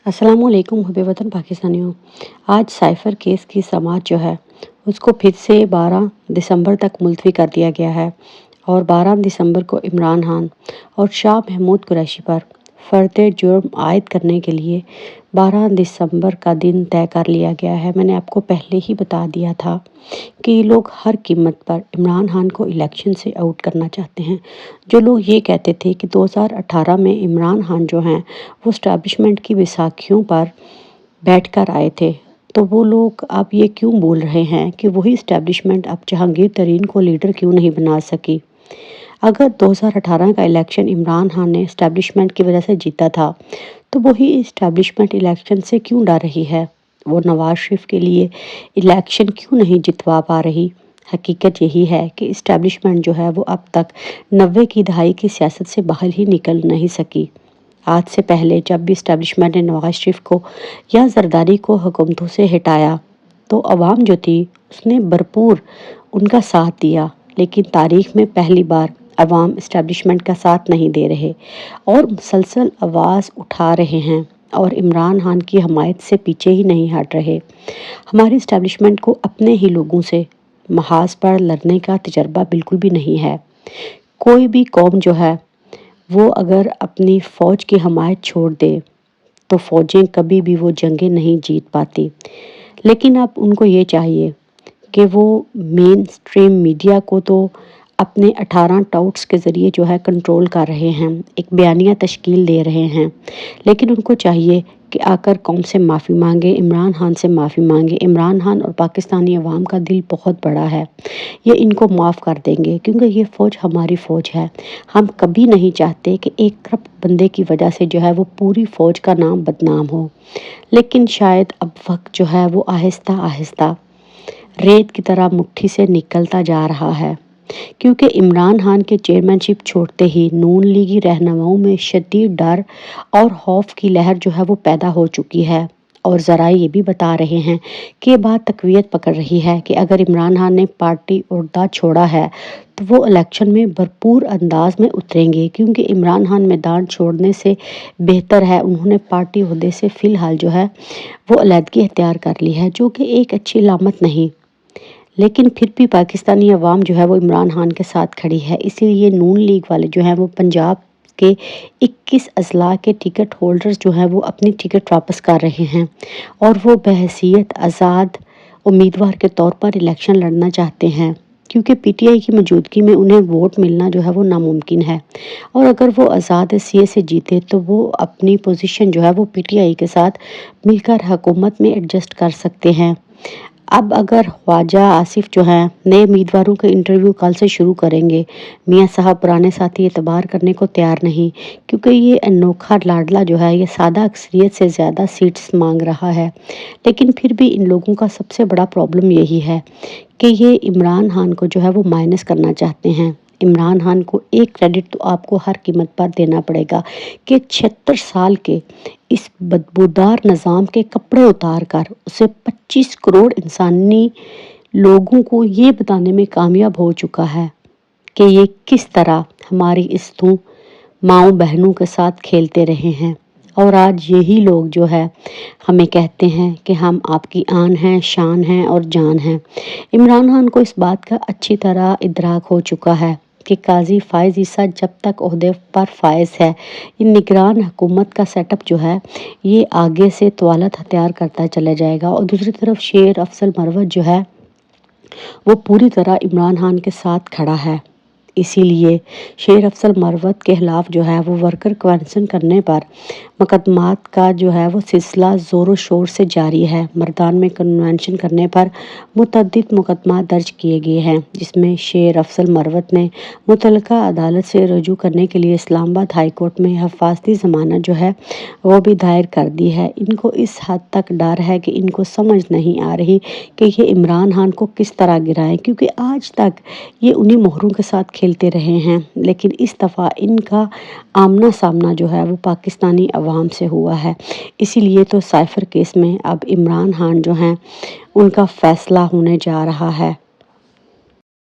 अस्सलाम वालेकुम हुब्बे वतन पाकिस्तानियों। आज साइफ़र केस की समाअत जो है उसको फिर से 12 दिसंबर तक मुलतवी कर दिया गया है और 12 दिसंबर को इमरान खान और शाह महमूद कुरैशी पर फ़र्द जुर्म आयद करने के लिए 12 दिसंबर का दिन तय कर लिया गया है। मैंने आपको पहले ही बता दिया था कि ये लोग हर कीमत पर इमरान खान को इलेक्शन से आउट करना चाहते हैं। जो लोग ये कहते थे कि 2018 में इमरान खान जो हैं वो इस्टेब्लिशमेंट की बैसाखियों पर बैठकर आए थे, तो वो लोग अब ये क्यों बोल रहे हैं कि वही इस्टेब्लिशमेंट अब जहांगीर तरीन को लीडर क्यों नहीं बना सकी। अगर 2018 का इलेक्शन इमरान खान ने इस्टेब्लिशमेंट की वजह से जीता था, तो वही इस्टेब्लिशमेंट इलेक्शन से क्यों डर रही है। वो नवाज शरीफ के लिए इलेक्शन क्यों नहीं जितवा पा रही। हकीकत यही है कि इस्टेब्लिशमेंट जो है वो अब तक 90 की दहाई की सियासत से बाहर ही निकल नहीं सकी। आज से पहले जब भी इस्टेब्लिशमेंट ने नवाज शरीफ को या जरदारी को हुकूमतों से हटाया, तो अवाम जो थी उसने भरपूर उनका साथ दिया, लेकिन तारीख में पहली बार अवाम इस्टेब्लिशमेंट का साथ नहीं दे रहे और मुसलसल आवाज़ उठा रहे हैं और इमरान खान की हमायत से पीछे ही नहीं हट रहे। हमारी इस्टेब्लिशमेंट को अपने ही लोगों से महाज पर लड़ने का तजर्बा बिल्कुल भी नहीं है। कोई भी कौम जो है वो अगर अपनी फ़ौज की हमायत छोड़ दे तो फ़ौजें कभी भी वो जंगें नहीं जीत पाती। लेकिन अब उनको ये चाहिए कि वो मेन स्ट्रीम मीडिया को तो अपने 18 टाउट्स के ज़रिए जो है कंट्रोल कर रहे हैं, एक बयानिया तश्कील दे रहे हैं, लेकिन उनको चाहिए कि आकर कौम से माफ़ी मांगे, इमरान खान से माफ़ी मांगे। इमरान खान और पाकिस्तानी अवाम का दिल बहुत बड़ा है, ये इनको माफ़ कर देंगे क्योंकि ये फ़ौज हमारी फ़ौज है। हम कभी नहीं चाहते कि एक करप्ट बंदे की वजह से जो है वो पूरी फ़ौज का नाम बदनाम हो, लेकिन शायद अब वक्त जो है वो आहिस्ता आहिस्ता रेत की तरह मुट्ठी से निकलता जा रहा है, क्योंकि इमरान खान के चेयरमैनशिप छोड़ते ही नून लीगी रहनुमाओं में शदीद डर और खौफ की लहर जो है वो पैदा हो चुकी है। और ज़राए ये भी बता रहे हैं कि ये बात तकवीत पकड़ रही है कि अगर इमरान खान ने पार्टी ओहदा छोड़ा है तो वो इलेक्शन में भरपूर अंदाज में उतरेंगे, क्योंकि इमरान खान मैदान छोड़ने से बेहतर है उन्होंने पार्टी ओहदे से फ़िलहाल जो है वो अलहदगी अख्तियार कर ली है, जो कि एक अच्छी अलामत नहीं। लेकिन फिर भी पाकिस्तानी अवाम जो है वो इमरान खान के साथ खड़ी है, इसीलिए नून लीग वाले जो हैं वो पंजाब के 21 अजला के टिकट होल्डर्स जो हैं वो अपनी टिकट वापस कर रहे हैं और वो बहैसियत आज़ाद उम्मीदवार के तौर पर इलेक्शन लड़ना चाहते हैं, क्योंकि पीटीआई की मौजूदगी में उन्हें वोट मिलना जो है वो नामुमकिन है। और अगर वो आज़ाद सीए से जीते तो वो अपनी पोजीशन जो है वो पीटीआई के साथ मिलकर हुकूमत में एडजस्ट कर सकते हैं। अब अगर ख्वाजा आसिफ जो हैं नए उम्मीदवारों के इंटरव्यू कल से शुरू करेंगे, मियां साहब पुराने साथी एतबार करने को तैयार नहीं, क्योंकि ये अनोखा लाडला जो है ये सादा अक्सरियत से ज़्यादा सीट्स मांग रहा है। लेकिन फिर भी इन लोगों का सबसे बड़ा प्रॉब्लम यही है कि ये इमरान खान को जो है वो माइनस करना चाहते हैं। इमरान खान को एक क्रेडिट तो आपको हर कीमत पर देना पड़ेगा कि 76 साल के इस बदबूदार निज़ाम के कपड़े उतार कर उसे 25 करोड़ इंसानी लोगों को ये बताने में कामयाब हो चुका है कि ये किस तरह हमारी इस माओ बहनों के साथ खेलते रहे हैं। और आज यही लोग जो है हमें कहते हैं कि हम आपकी आन हैं, शान हैं और जान हैं। इमरान खान को इस बात का अच्छी तरह इदराक हो चुका है कि काजी फायज़ ईसा जब तक ओहदे पर फायज़ है, ये निगरान हुकूमत का सेटअप जो है ये आगे से तवालत हथियार करता चला जाएगा। और दूसरी तरफ शेर अफजल मरवत जो है वो पूरी तरह इमरान खान के साथ खड़ा है। इसीलिए शेर अफजल मरवत के खिलाफ जो है वो वर्कर कन्वेंशन करने पर मुकदमात का जो है वो सिलसिला ज़ोरों शोर से जारी है। मर्दान में कन्वेंशन करने पर मुतअद्दिद मुकदमात दर्ज किए गए हैं, जिसमें शेर अफजल मरवत ने मुतल्लिका अदालत से रजू करने के लिए इस्लामाबाद हाई कोर्ट में हिफाजती ज़मानत जो है वो भी दायर कर दी है। इनको इस हद तक डर है कि इनको समझ नहीं आ रही कि ये इमरान खान को किस तरह गिराएं, क्योंकि आज तक ये उन्हीं मोहरों के साथ खेलते रहे हैं, लेकिन इस दफ़ा इनका आमना सामना जो है वो पाकिस्तानी अवाम से हुआ है। इसीलिए तो साइफ़र केस में अब इमरान खान जो हैं उनका फ़ैसला होने जा रहा है।